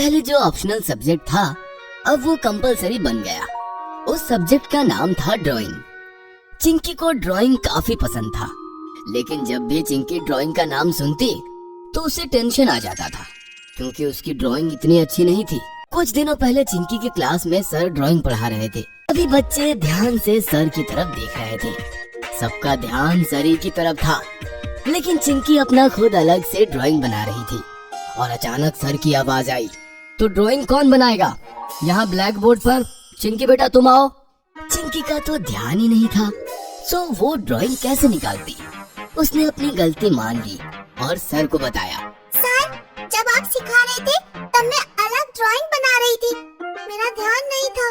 पहले जो optional subject था अब वो कंपलसरी बन गया। उस सब्जेक्ट का नाम था ड्राइंग। चिंकी को ड्राइंग काफी पसंद था, लेकिन जब भी चिंकी ड्राइंग का नाम सुनती तो उसे टेंशन आ जाता था, क्योंकि उसकी ड्राइंग इतनी अच्छी नहीं थी। कुछ दिनों पहले चिंकी के क्लास में सर ड्राइंग पढ़ा रहे थे। सभी बच्चे ध्यान से सर की तरफ देख रहे थे। सबका ध्यान सर ही की तरफ था, लेकिन चिंकी अपना खुद अलग से ड्राइंग बना रही थी। और अचानक सर की आवाज आई, तो ड्राइंग कौन बनाएगा? यहाँ ब्लैक बोर्ड पर चिंकी बेटा तुम आओ। चिंकी का तो ध्यान ही नहीं था, सो वो ड्राइंग कैसे निकालती। उसने अपनी गलती मान ली और सर को बताया। सर, जब आप सिखा रहे थे तब मैं अलग ड्राइंग बना रही थी, मेरा ध्यान नहीं था।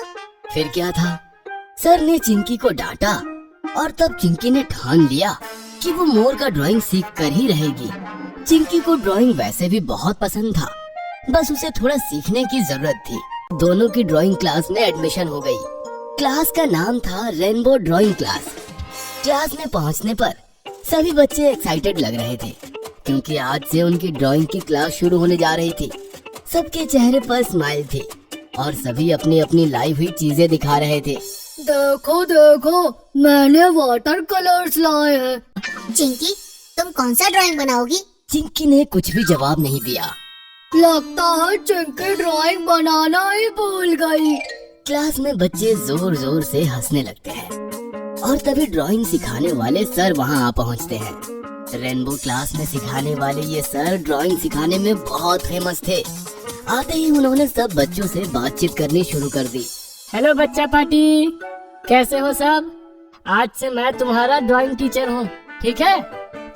फिर क्या था? सर ने चिंकी को डांटा और तब चिंकी ने ठान लिया कि वो मोर का ड्राइंग सीख कर ही रहेगी। चिंकी को ड्राइंग वैसे भी बहुत पसंद था, बस उसे थोड़ा सीखने की जरूरत थी। दोनों की ड्राइंग क्लास में एडमिशन हो गई। क्लास का नाम था रेनबो ड्राइंग क्लास। क्लास में पहुंचने पर सभी बच्चे एक्साइटेड लग रहे थे, क्योंकि आज से उनकी ड्राइंग की क्लास शुरू होने जा रही थी। सबके चेहरे पर स्माइल थी और सभी अपनी अपनी लाई हुई चीजें दिखा रहे थे। देखो देखो, मैंने वाटर कलर्स लाए हैं। चिंकी, तुम कौन सा ड्राइंग बनाओगी? चिंकी ने कुछ भी जवाब नहीं दिया। लगता है चिंकी ड्राइंग बनाना ही भूल गई। क्लास में बच्चे जोर जोर से हंसने लगते हैं और तभी ड्राइंग सिखाने वाले सर वहाँ आ पहुँचते हैं। रेनबो क्लास में सिखाने वाले ये सर ड्राइंग सिखाने में बहुत फेमस थे। आते ही उन्होंने सब बच्चों से बातचीत करनी शुरू कर दी। हेलो बच्चा पार्टी, कैसे हो सब? आज से मैं तुम्हारा ड्राइंग टीचर हूँ, ठीक है?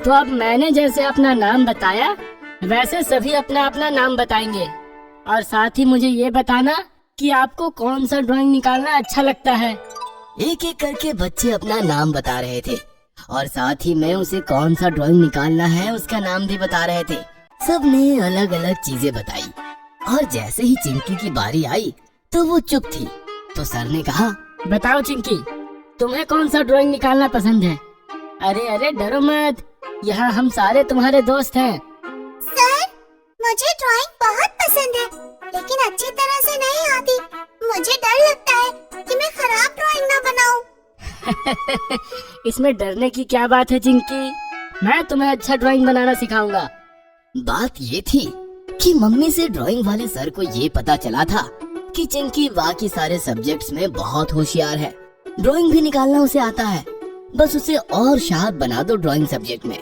तो अब मैंने जैसे अपना नाम बताया वैसे सभी अपना अपना नाम बताएंगे, और साथ ही मुझे ये बताना कि आपको कौन सा ड्राइंग निकालना अच्छा लगता है। एक एक करके बच्चे अपना नाम बता रहे थे और साथ ही मैं उसे कौन सा ड्राइंग निकालना है उसका नाम भी बता रहे थे। सब ने अलग अलग चीजें बताई और जैसे ही चिंकी की बारी आई तो वो चुप थी। तो सर ने कहा, बताओ चिंकी, तुम्हें कौन सा ड्राइंग निकालना पसंद है? अरे अरे डरो मत, यहाँ हम सारे तुम्हारे दोस्त हैं। सर, मुझे ड्राइंग बहुत पसंद है, लेकिन अच्छी तरह से नहीं आती। मुझे डर लगता है कि मैं खराब ड्राइंग ना बनाऊं। इसमें डरने की क्या बात है चिंकी, मैं तुम्हें अच्छा ड्राइंग बनाना सिखाऊंगा। बात ये थी कि मम्मी से ड्राइंग वाले सर को ये पता चला था कि चिंकी बाकी सारे सब्जेक्ट्स में बहुत होशियार है। ड्राइंग भी निकालना उसे आता है, बस उसे और शार्प बना दो ड्राइंग सब्जेक्ट में।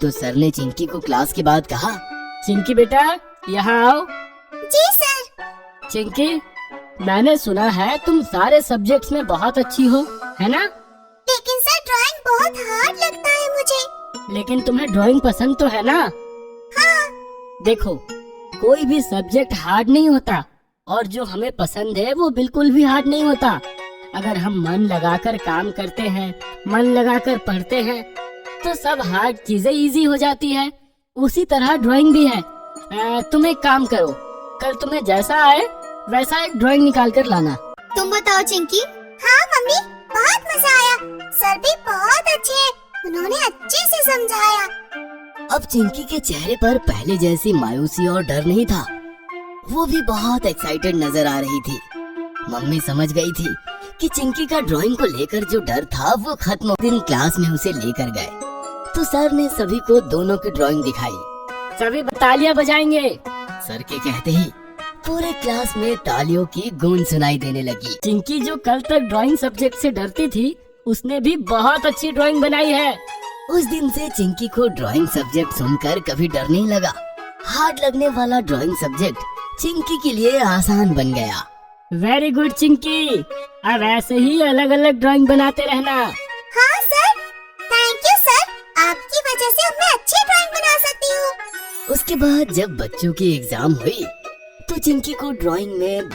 तो सर ने चिंकी को क्लास के बाद कहा, चिंकी बेटा यहाँ आओ। जी सर। चिंकी, मैंने सुना है तुम सारे सब्जेक्ट्स में बहुत अच्छी हो, है ना? लेकिन सर ड्राइंग बहुत हार्ड लगता है मुझे। लेकिन तुम्हें ड्राइंग पसंद तो है ना? हाँ। देखो, कोई भी सब्जेक्ट हार्ड नहीं होता और जो हमें पसंद है वो बिल्कुल भी हार्ड नहीं होता। अगर हम मन लगाकर काम करते हैं, मन लगाकर पढ़ते हैं, तो सब हार्ड चीजें इजी हो जाती है। उसी तरह ड्राइंग भी है। तुम एक काम करो, कल तुम्हें जैसा आए वैसा एक ड्राइंग निकाल कर लाना। तुम बताओ चिंकी। हाँ मम्मी, बहुत मजा आया। सर भी बहुत अच्छे हैं, उन्होंने अच्छे से समझाया। अब चिंकी के चेहरे पर पहले जैसी मायूसी और डर नहीं था, वो भी बहुत एक्साइटेड नजर आ रही थी। मम्मी समझ गई थी कि चिंकी का ड्राइंग को लेकर जो डर था वो खत्म। दिन क्लास में उसे लेकर गए तो सर ने सभी को दोनों की ड्राइंग दिखाई। सभी तालियां बजाएंगे। सर के कहते ही पूरे क्लास में तालियों की गूंज सुनाई देने लगी। चिंकी जो कल तक ड्राइंग सब्जेक्ट से डरती थी, उसने भी बहुत अच्छी ड्राइंग बनाई है। उस दिन से चिंकी को ड्राइंग सब्जेक्ट सुनकर कभी डर नहीं लगा। हार्ड लगने वाला ड्राइंग सब्जेक्ट चिंकी के लिए आसान बन गया। वेरी गुड चिंकी, अब ऐसे ही अलग अलग ड्राइंग बनाते रहना। हाँ सर, थैंक यू सर, आपकी वजह से अब मैं अच्छी ड्राइंग बना सकती हूँ। उसके बाद जब बच्चों की एग्जाम हुई तो चिंकी को ड्राइंग में